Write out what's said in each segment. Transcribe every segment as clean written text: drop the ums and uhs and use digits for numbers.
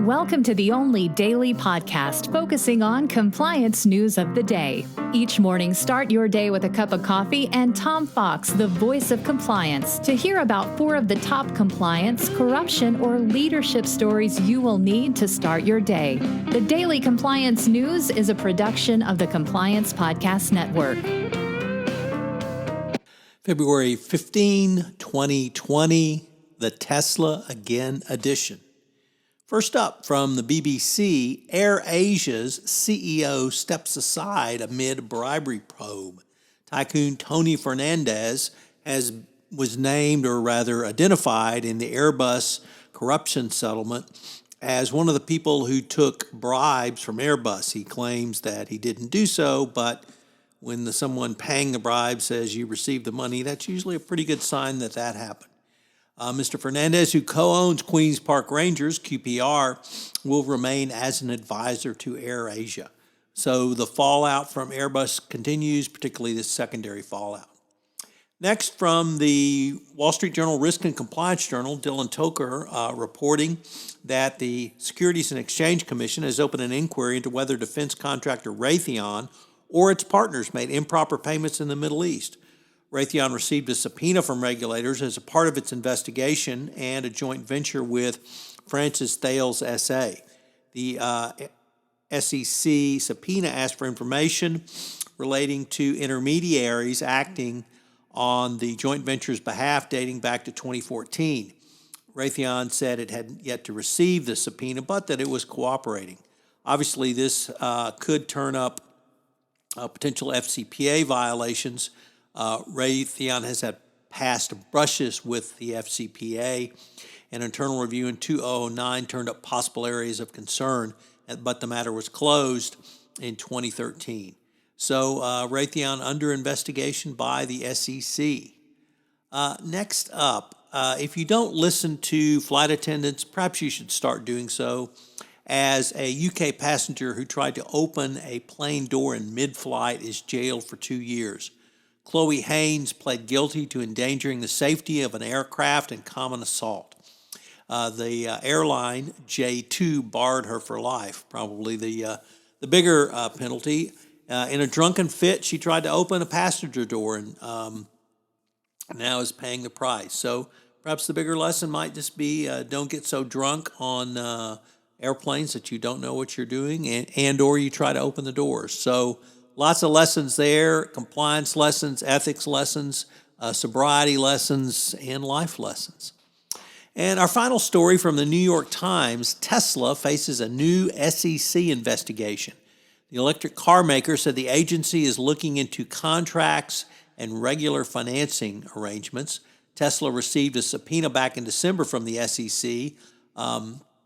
Welcome to the only daily podcast focusing on compliance news of the day. Each morning, start your day with a cup of coffee and Tom Fox, the voice of compliance, to hear about 4 of the top compliance, corruption, or leadership stories you will need to start your day. The Daily Compliance News is a production of the Compliance Podcast Network. February 15, 2020, the Tesla Again edition. First up from the BBC, AirAsia's CEO steps aside amid bribery probe. Tycoon Tony Fernandez was named, or rather identified, in the Airbus corruption settlement as one of the people who took bribes from Airbus. He claims that he didn't do so, but when someone paying the bribe says you received the money, that's usually a pretty good sign that happened. Mr. Fernandez, who co-owns Queen's Park Rangers, QPR, will remain as an advisor to AirAsia. So the fallout from Airbus continues, particularly the secondary fallout. Next, from the Wall Street Journal Risk and Compliance Journal, Dylan Toker reporting that the Securities and Exchange Commission has opened an inquiry into whether defense contractor Raytheon or its partners made improper payments in the Middle East. Raytheon received a subpoena from regulators as a part of its investigation and a joint venture with Francis Thales SA. The SEC subpoena asked for information relating to intermediaries acting on the joint venture's behalf dating back to 2014. Raytheon said it had yet to receive the subpoena, but that it was cooperating. Obviously, this could turn up potential FCPA violations. Raytheon has had past brushes with the FCPA. An internal review in 2009 turned up possible areas of concern, but the matter was closed in 2013. So Raytheon under investigation by the SEC. Next up, if you don't listen to flight attendants, perhaps you should start doing so. As a UK passenger who tried to open a plane door in mid-flight is jailed for 2 years. Chloe Haynes pled guilty to endangering the safety of an aircraft and common assault. The airline, J2, barred her for life, probably the bigger penalty. In a drunken fit, she tried to open a passenger door and now is paying the price. So perhaps the bigger lesson might just be don't get so drunk on airplanes that you don't know what you're doing and or you try to open the doors. So lots of lessons there, compliance lessons, ethics lessons, sobriety lessons, and life lessons. And our final story from the New York Times, Tesla faces a new SEC investigation. The electric car maker said the agency is looking into contracts and regular financing arrangements. Tesla received a subpoena back in December from the SEC.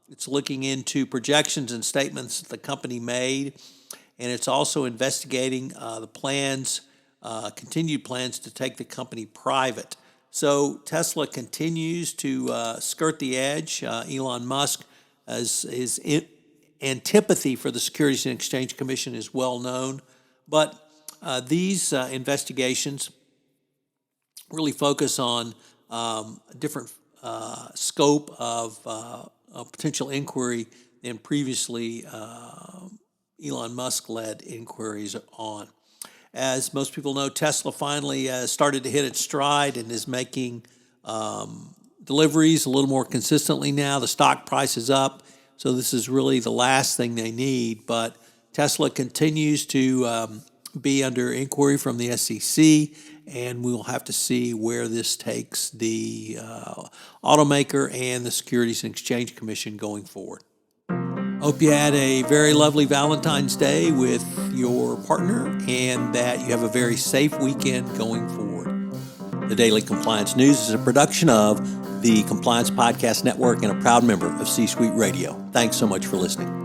It's looking into projections and statements that the company made, and it's also investigating the continued plans to take the company private. So Tesla continues to skirt the edge. Elon Musk, his antipathy for the Securities and Exchange Commission is well known, but these investigations really focus on a different scope of potential inquiry than previously Elon Musk-led inquiries on. As most people know, Tesla finally started to hit its stride and is making deliveries a little more consistently now. The stock price is up, so this is really the last thing they need. But Tesla continues to be under inquiry from the SEC, and we'll have to see where this takes the automaker and the Securities and Exchange Commission going forward. Hope you had a very lovely Valentine's Day with your partner and that you have a very safe weekend going forward. The Daily Compliance News is a production of the Compliance Podcast Network and a proud member of C-Suite Radio. Thanks so much for listening.